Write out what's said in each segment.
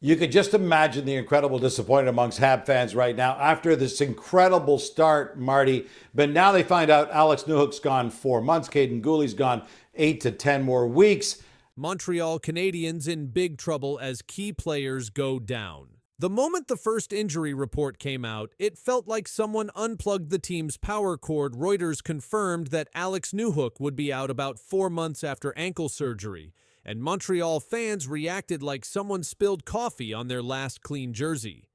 You could just imagine the incredible disappointment amongst Hab fans right now after this incredible start, Marty. But now they find out Alex Newhook's gone 4 months. Kaiden Guhle's gone 8 to 10 more weeks. Montreal Canadiens in big trouble as key players go down. The moment the first injury report came out, it felt like someone unplugged the team's power cord. Reuters confirmed that Alex Newhook would be out about 4 months after ankle surgery, and Montreal fans reacted like someone spilled coffee on their last clean jersey.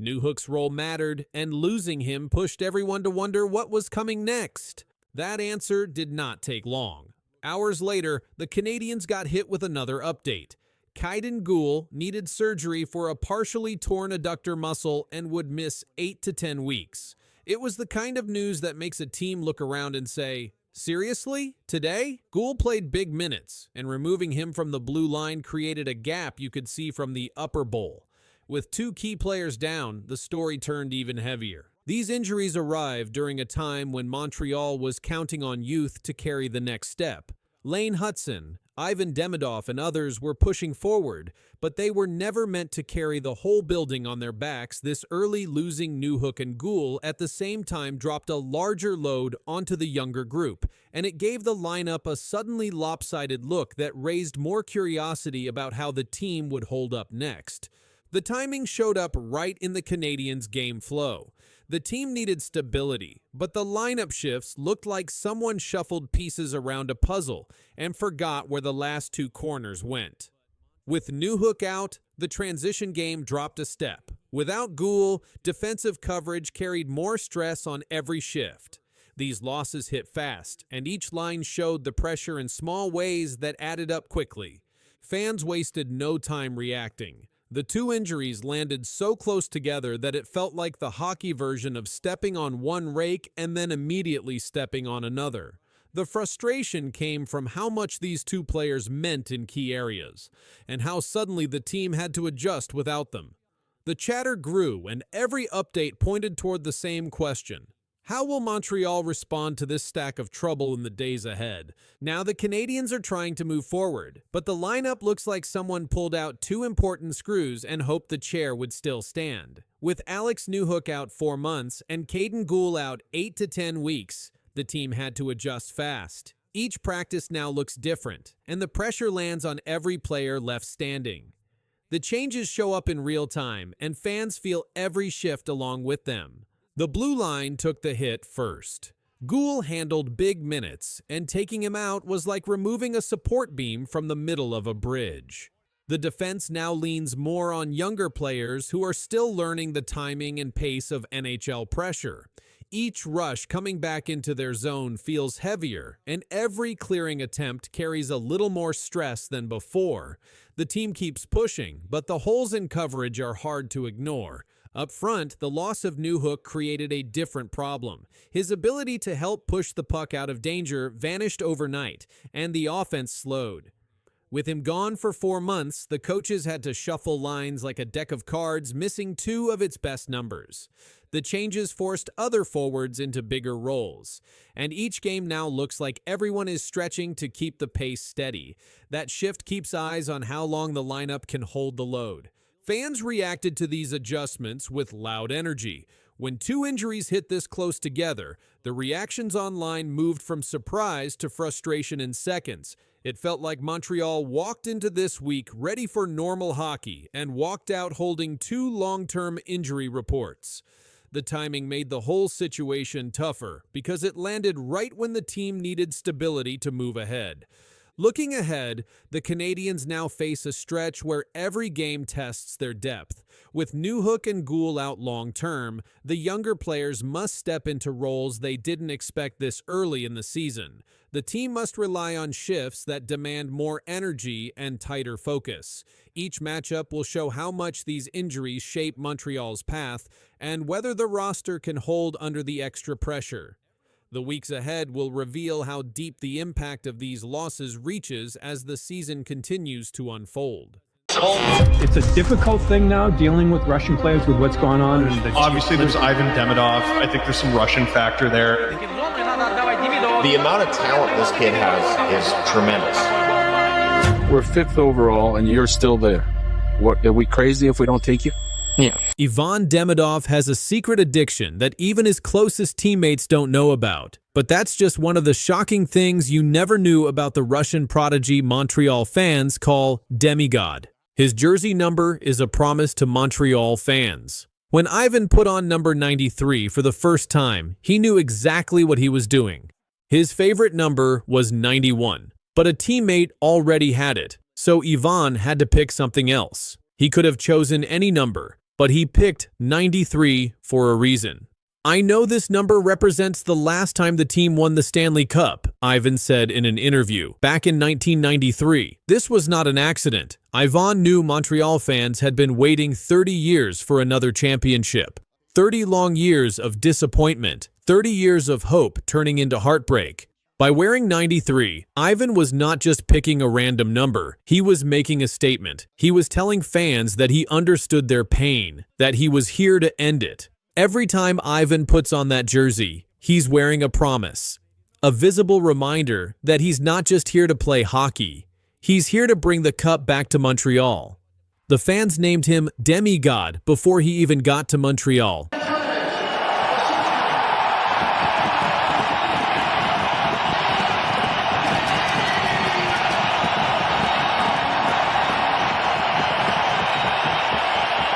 Newhook's role mattered, and losing him pushed everyone to wonder what was coming next. That answer did not take long. Hours later, the Canadiens got hit with another update. Kaiden Guhle needed surgery for a partially torn adductor muscle and would miss 8 to 10 weeks. It was the kind of news that makes a team look around and say, seriously? Today? Guhle played big minutes, and removing him from the blue line created a gap you could see from the upper bowl. With 2 key players down, the story turned even heavier. These injuries arrived during a time when Montreal was counting on youth to carry the next step. Lane Hutson, Ivan Demidov, and others were pushing forward, but they were never meant to carry the whole building on their backs. This early losing Newhook and Guhle at the same time dropped a larger load onto the younger group, and it gave the lineup a suddenly lopsided look that raised more curiosity about how the team would hold up next. The timing showed up right in the Canadiens' game flow. The team needed stability, but the lineup shifts looked like someone shuffled pieces around a puzzle and forgot where the last 2 corners went. With Newhook out, the transition game dropped a step. Without Guhle, defensive coverage carried more stress on every shift. These losses hit fast, and each line showed the pressure in small ways that added up quickly. Fans wasted no time reacting. The 2 injuries landed so close together that it felt like the hockey version of stepping on one rake and then immediately stepping on another. The frustration came from how much these 2 players meant in key areas, and how suddenly the team had to adjust without them. The chatter grew, and every update pointed toward the same question. How will Montreal respond to this stack of trouble in the days ahead? Now the Canadiens are trying to move forward, but the lineup looks like someone pulled out 2 important screws and hoped the chair would still stand. With Alex Newhook out 4 months and Kaiden Guhle out 8 to 10 weeks, the team had to adjust fast. Each practice now looks different, and the pressure lands on every player left standing. The changes show up in real time, and fans feel every shift along with them. The blue line took the hit first. Guhle handled big minutes, and taking him out was like removing a support beam from the middle of a bridge. The defense now leans more on younger players who are still learning the timing and pace of NHL pressure. Each rush coming back into their zone feels heavier, and every clearing attempt carries a little more stress than before. The team keeps pushing, but the holes in coverage are hard to ignore. Up front, the loss of Newhook created a different problem. His ability to help push the puck out of danger vanished overnight, and the offense slowed. With him gone for 4 months, the coaches had to shuffle lines like a deck of cards, missing 2 of its best numbers. The changes forced other forwards into bigger roles, and each game now looks like everyone is stretching to keep the pace steady. That shift keeps eyes on how long the lineup can hold the load. Fans reacted to these adjustments with loud energy. When 2 injuries hit this close together, the reactions online moved from surprise to frustration in seconds. It felt like Montreal walked into this week ready for normal hockey and walked out holding 2 long-term injury reports. The timing made the whole situation tougher because it landed right when the team needed stability to move ahead. Looking ahead, the Canadiens now face a stretch where every game tests their depth. With Newhook and Guhle out long-term, the younger players must step into roles they didn't expect this early in the season. The team must rely on shifts that demand more energy and tighter focus. Each matchup will show how much these injuries shape Montreal's path and whether the roster can hold under the extra pressure. The weeks ahead will reveal how deep the impact of these losses reaches as the season continues to unfold. It's a difficult thing now dealing with Russian players with what's going on. Obviously, there's Ivan Demidov. I think there's some Russian factor there. The amount of talent this kid has is tremendous. We're 5th overall, and you're still there. What, are we crazy if we don't take you? Yeah. Ivan Demidov has a secret addiction that even his closest teammates don't know about. But that's just one of the shocking things you never knew about the Russian prodigy Montreal fans call demigod. His jersey number is a promise to Montreal fans. When Ivan put on number 93 for the first time, he knew exactly what he was doing. His favorite number was 91, but a teammate already had it, so Ivan had to pick something else. He could have chosen any number, but he picked 93 for a reason. I know this number represents the last time the team won the Stanley Cup, Ivan said in an interview. Back in 1993, this was not an accident. Ivan knew Montreal fans had been waiting 30 years for another championship. 30 long years of disappointment, 30 years of hope turning into heartbreak. By wearing 93, Ivan was not just picking a random number. He was making a statement. He was telling fans that he understood their pain, that he was here to end it. Every time Ivan puts on that jersey, he's wearing a promise. A visible reminder that he's not just here to play hockey. He's here to bring the cup back to Montreal. The fans named him Demigod before he even got to Montreal.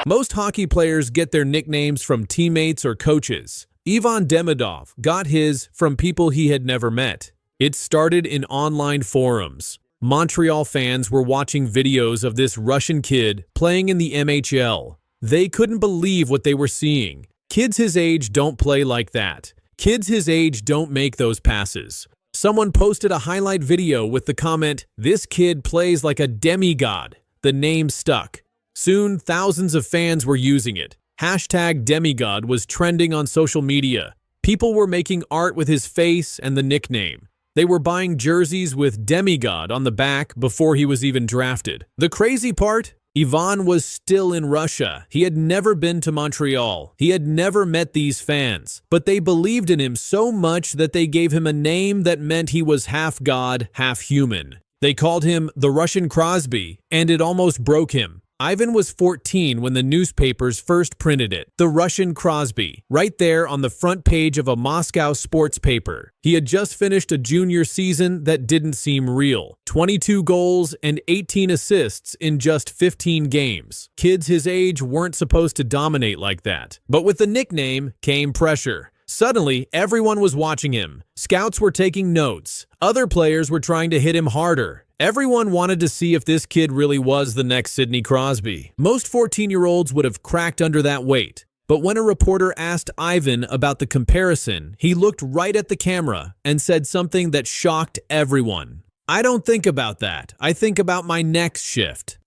Most hockey players get their nicknames from teammates or coaches. Ivan Demidov got his from people he had never met. It started in online forums. Montreal fans were watching videos of this Russian kid playing in the MHL. They couldn't believe what they were seeing. Kids his age don't play like that. Kids his age don't make those passes. Someone posted a highlight video with the comment, "This kid plays like a demigod." The name stuck. Soon, thousands of fans were using it. Hashtag demigod was trending on social media. People were making art with his face and the nickname. They were buying jerseys with demigod on the back before he was even drafted. The crazy part? Ivan was still in Russia. He had never been to Montreal. He had never met these fans. But they believed in him so much that they gave him a name that meant he was half god, half human. They called him the Russian Crosby, and it almost broke him. Ivan was 14 when the newspapers first printed it, the Russian Crosby, right there on the front page of a Moscow sports paper. He had just finished a junior season that didn't seem real. 22 goals and 18 assists in just 15 games. Kids his age weren't supposed to dominate like that. But with the nickname came pressure. Suddenly, everyone was watching him. Scouts were taking notes. Other players were trying to hit him harder. Everyone wanted to see if this kid really was the next Sidney Crosby. Most 14-year-olds would have cracked under that weight. But when a reporter asked Ivan about the comparison, he looked right at the camera and said something that shocked everyone. "I don't think about that. I think about my next shift."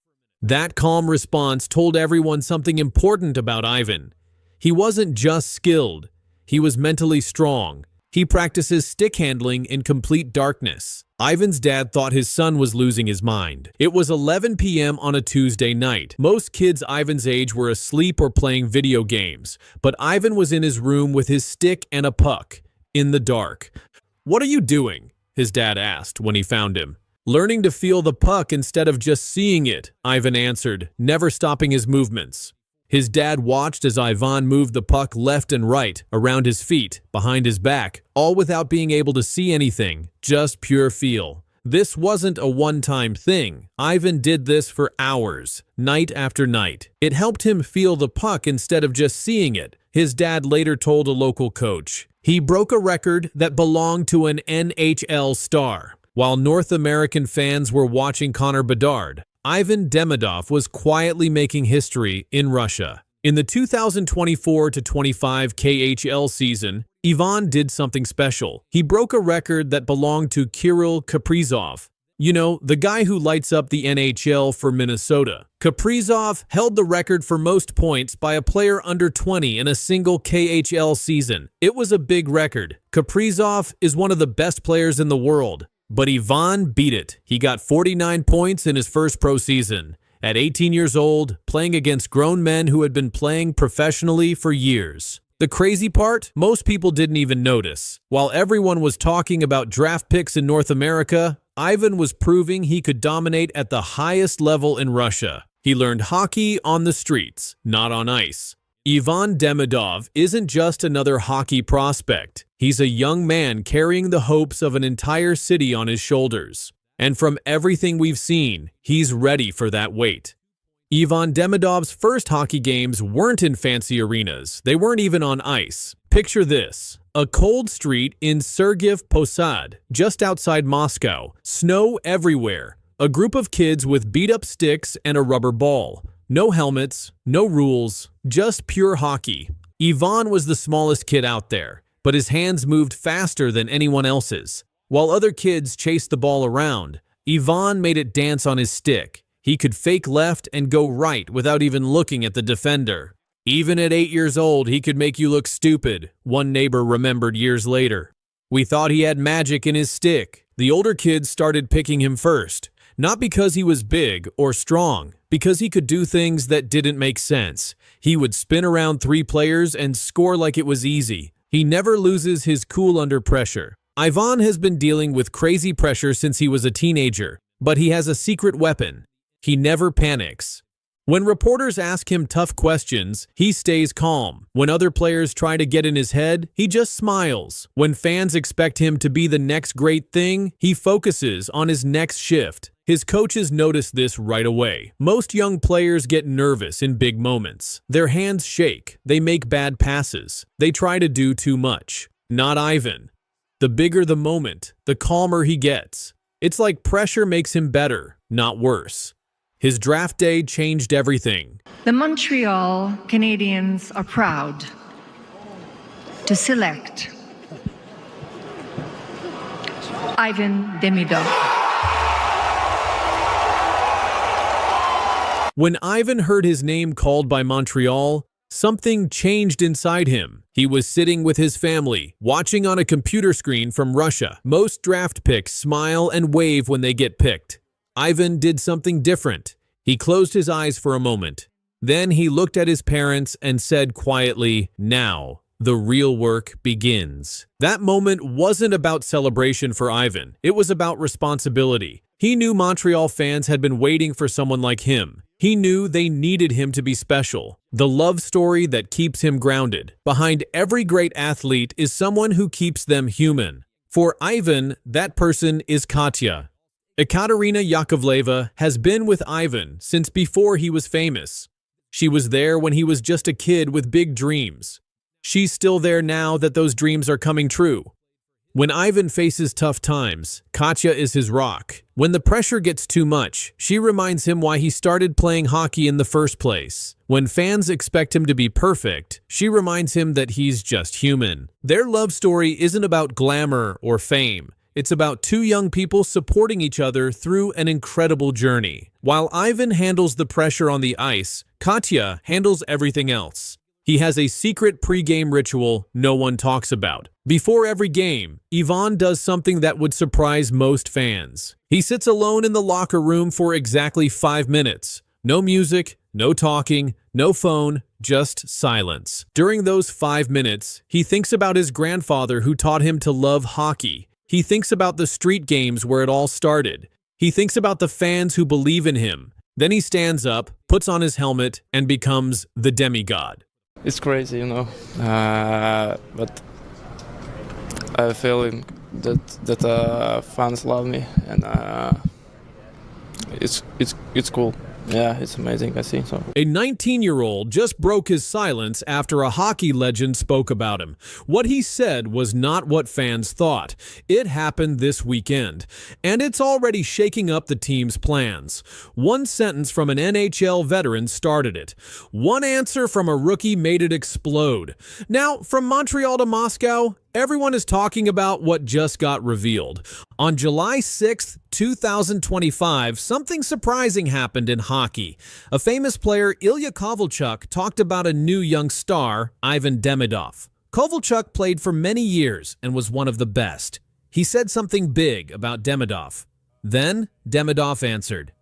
That calm response told everyone something important about Ivan. He wasn't just skilled. He was mentally strong. He practices stick handling in complete darkness. Ivan's dad thought his son was losing his mind. It was 11 p.m. on a Tuesday night. Most kids Ivan's age were asleep or playing video games, but Ivan was in his room with his stick and a puck, in the dark. "What are you doing?" his dad asked when he found him. "Learning to feel the puck instead of just seeing it," Ivan answered, never stopping his movements. His dad watched as Ivan moved the puck left and right, around his feet, behind his back, all without being able to see anything, just pure feel. This wasn't a one-time thing. Ivan did this for hours, night after night. It helped him feel the puck instead of just seeing it, his dad later told a local coach. He broke a record that belonged to an NHL star. While North American fans were watching Connor Bedard, Ivan Demidov was quietly making history in Russia. In the 2024-25 KHL season, Ivan did something special. He broke a record that belonged to Kirill Kaprizov. You know, the guy who lights up the NHL for Minnesota. Kaprizov held the record for most points by a player under 20 in a single KHL season. It was a big record. Kaprizov is one of the best players in the world. But Ivan beat it. He got 49 points in his first pro season. At 18 years old, playing against grown men who had been playing professionally for years. The crazy part? Most people didn't even notice. While everyone was talking about draft picks in North America, Ivan was proving he could dominate at the highest level in Russia. He learned hockey on the streets, not on ice. Ivan Demidov isn't just another hockey prospect. He's a young man carrying the hopes of an entire city on his shoulders. And from everything we've seen, he's ready for that weight. Ivan Demidov's first hockey games weren't in fancy arenas. They weren't even on ice. Picture this. A cold street in Sergiev Posad, just outside Moscow. Snow everywhere. A group of kids with beat-up sticks and a rubber ball. No helmets, no rules, just pure hockey. Ivan was the smallest kid out there, but his hands moved faster than anyone else's. While other kids chased the ball around, Ivan made it dance on his stick. He could fake left and go right without even looking at the defender. Even at 8 years old, he could make you look stupid, one neighbor remembered years later. We thought he had magic in his stick. The older kids started picking him first. Not because he was big or strong, because he could do things that didn't make sense. He would spin around 3 players and score like it was easy. He never loses his cool under pressure. Ivan has been dealing with crazy pressure since he was a teenager, but he has a secret weapon. He never panics. When reporters ask him tough questions, he stays calm. When other players try to get in his head, he just smiles. When fans expect him to be the next great thing, he focuses on his next shift. His coaches notice this right away. Most young players get nervous in big moments. Their hands shake. They make bad passes. They try to do too much. Not Ivan. The bigger the moment, the calmer he gets. It's like pressure makes him better, not worse. His draft day changed everything. The Montreal Canadiens are proud to select Ivan Demidov. When Ivan heard his name called by Montreal, something changed inside him. He was sitting with his family, watching on a computer screen from Russia. Most draft picks smile and wave when they get picked. Ivan did something different. He closed his eyes for a moment. Then he looked at his parents and said quietly, "Now, the real work begins." That moment wasn't about celebration for Ivan. It was about responsibility. He knew Montreal fans had been waiting for someone like him. He knew they needed him to be special. The love story that keeps him grounded. Behind every great athlete is someone who keeps them human. For Ivan, that person is Katya. Ekaterina Yakovleva has been with Ivan since before he was famous. She was there when he was just a kid with big dreams. She's still there now that those dreams are coming true. When Ivan faces tough times, Katya is his rock. When the pressure gets too much, she reminds him why he started playing hockey in the first place. When fans expect him to be perfect, she reminds him that he's just human. Their love story isn't about glamour or fame. It's about 2 young people supporting each other through an incredible journey. While Ivan handles the pressure on the ice, Katya handles everything else. He has a secret pre-game ritual no one talks about. Before every game, Ivan does something that would surprise most fans. He sits alone in the locker room for exactly 5 minutes. No music, no talking, no phone, just silence. During those 5 minutes, he thinks about his grandfather who taught him to love hockey. He thinks about the street games where it all started. He thinks about the fans who believe in him. Then he stands up, puts on his helmet, and becomes the demigod. It's crazy, but I feel that fans love me, and it's cool. Yeah, it's amazing, I see. So. A 19-year-old just broke his silence after a hockey legend spoke about him. What he said was not what fans thought. It happened this weekend, and it's already shaking up the team's plans. One sentence from an NHL veteran started it. One answer from a rookie made it explode. Now, from Montreal to Moscow, everyone is talking about what just got revealed. On July 6th, 2025, something surprising happened in hockey. A famous player, Ilya Kovalchuk, talked about a new young star, Ivan Demidov. Kovalchuk played for many years and was one of the best. He said something big about Demidov. Then Demidov answered.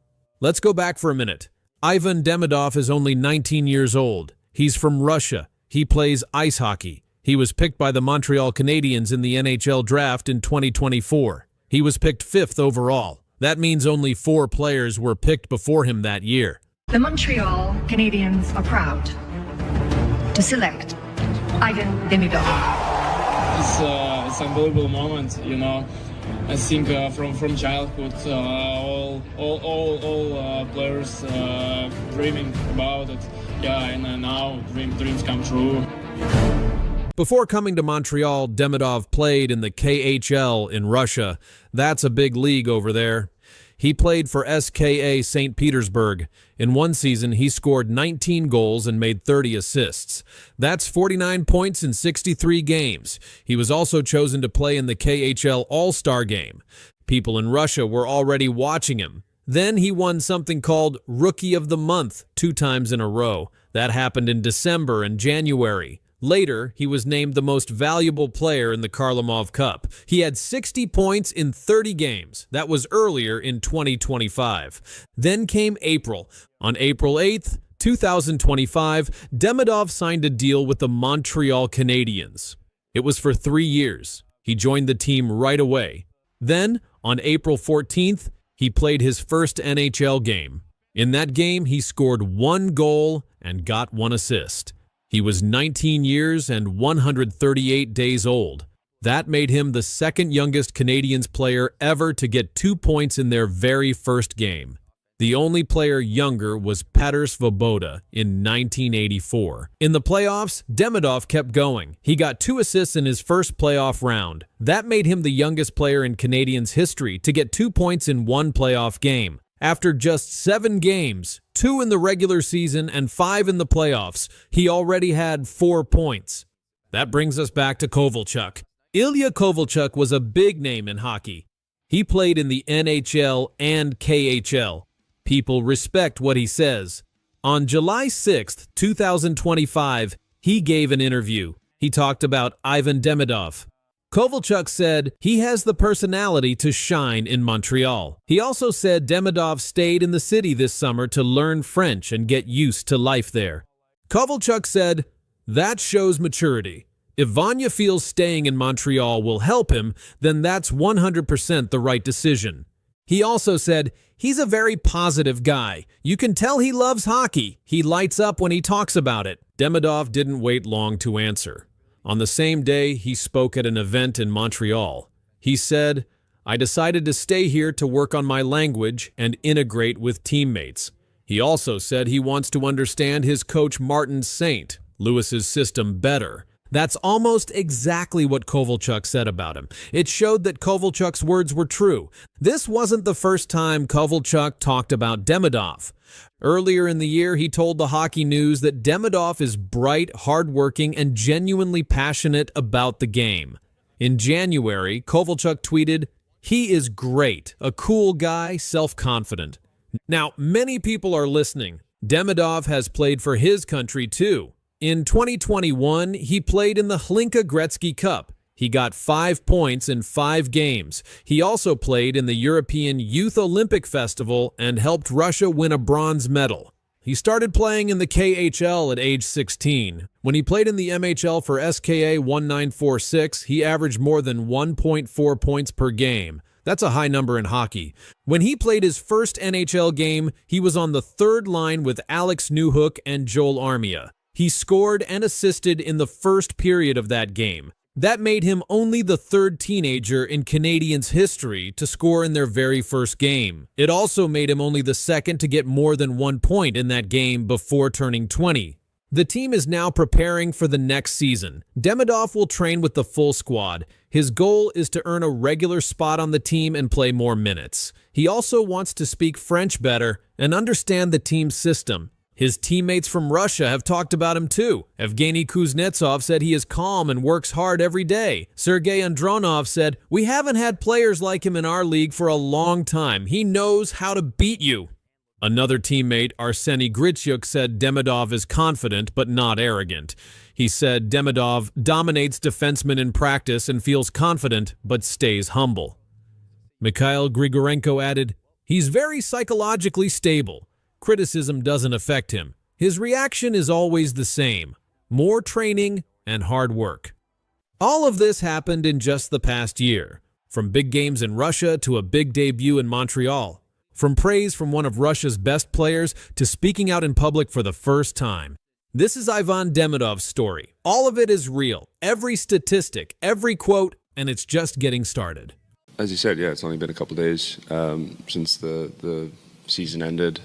Let's go back for a minute. Ivan Demidov is only 19 years old. He's from Russia. He plays ice hockey. He was picked by the Montreal Canadiens in the NHL draft in 2024. He was picked 5th overall. That means only 4 players were picked before him that year. The Montreal Canadiens are proud to select Ivan Demidov. It's an unbelievable moment, you know. I think from childhood, all players dreaming about it. Yeah, and now dreams come true. Before coming to Montreal, Demidov played in the KHL in Russia. That's a big league over there. He played for SKA St. Petersburg. In one season, he scored 19 goals and made 30 assists. That's 49 points in 63 games. He was also chosen to play in the KHL All-Star Game. People in Russia were already watching him. Then he won something called Rookie of the Month 2 times in a row. That happened in December and January. Later, he was named the most valuable player in the Kharlamov Cup. He had 60 points in 30 games. That was earlier in 2025. Then came April. On April 8th, 2025, Demidov signed a deal with the Montreal Canadiens. It was for 3 years. He joined the team right away. Then, on April 14th, he played his first NHL game. In that game, he scored 1 goal and got 1 assist. He was 19 years and 138 days old. That made him the second youngest Canadiens player ever to get 2 points in their very first game. The only player younger was Petr Svoboda in 1984. In the playoffs, Demidov kept going. He got 2 assists in his first playoff round. That made him the youngest player in Canadiens history to get 2 points in 1 playoff game. After just 7 games, 2 in the regular season and 5 in the playoffs, he already had 4 points. That brings us back to Kovalchuk. Ilya Kovalchuk was a big name in hockey. He played in the NHL and KHL. People respect what he says. On July 6th, 2025, he gave an interview. He talked about Ivan Demidov. Kovalchuk said he has the personality to shine in Montreal. He also said Demidov stayed in the city this summer to learn French and get used to life there. Kovalchuk said, "That shows maturity. If Vanya feels staying in Montreal will help him, then that's 100% the right decision." He also said, "He's a very positive guy. You can tell he loves hockey. He lights up when he talks about it." Demidov didn't wait long to answer. On the same day, he spoke at an event in Montreal. He said, "I decided to stay here to work on my language and integrate with teammates." He also said he wants to understand his coach Martin Saint, Lewis's system, better. That's almost exactly what Kovalchuk said about him. It showed that Kovalchuk's words were true. This wasn't the first time Kovalchuk talked about Demidov. Earlier in the year, he told the Hockey News that Demidov is bright, hardworking, and genuinely passionate about the game. In January, Kovalchuk tweeted, "He is great, a cool guy, self-confident." Now, many people are listening. Demidov has played for his country too. In 2021, he played in the Hlinka Gretzky Cup. He got 5 points in 5 games. He also played in the European Youth Olympic Festival and helped Russia win a bronze medal. He started playing in the KHL at age 16. When he played in the MHL for SKA 1946, he averaged more than 1.4 points per game. That's a high number in hockey. When he played his first NHL game, he was on the 3rd line with Alex Newhook and Joel Armia. He scored and assisted in the first period of that game. That made him only the 3rd teenager in Canadiens history to score in their very first game. It also made him only the 2nd to get more than 1 point in that game before turning 20. The team is now preparing for the next season. Demidov will train with the full squad. His goal is to earn a regular spot on the team and play more minutes. He also wants to speak French better and understand the team's system. His teammates from Russia have talked about him too. Evgeny Kuznetsov said he is calm and works hard every day. Sergei Andronov said, "We haven't had players like him in our league for a long time. He knows how to beat you." Another teammate, Arseny Gritsyuk, said Demidov is confident but not arrogant. He said Demidov dominates defensemen in practice and feels confident but stays humble. Mikhail Grigorenko added, "He's very psychologically stable. Criticism doesn't affect him. His reaction is always the same: more training and hard work." All of this happened in just the past year, from big games in Russia to a big debut in Montreal. From praise from one of Russia's best players to speaking out in public for the first time. This is Ivan Demidov's story. All of it is real. Every statistic, every quote, and it's just getting started. As you said, yeah, it's only been a couple of days since the season ended.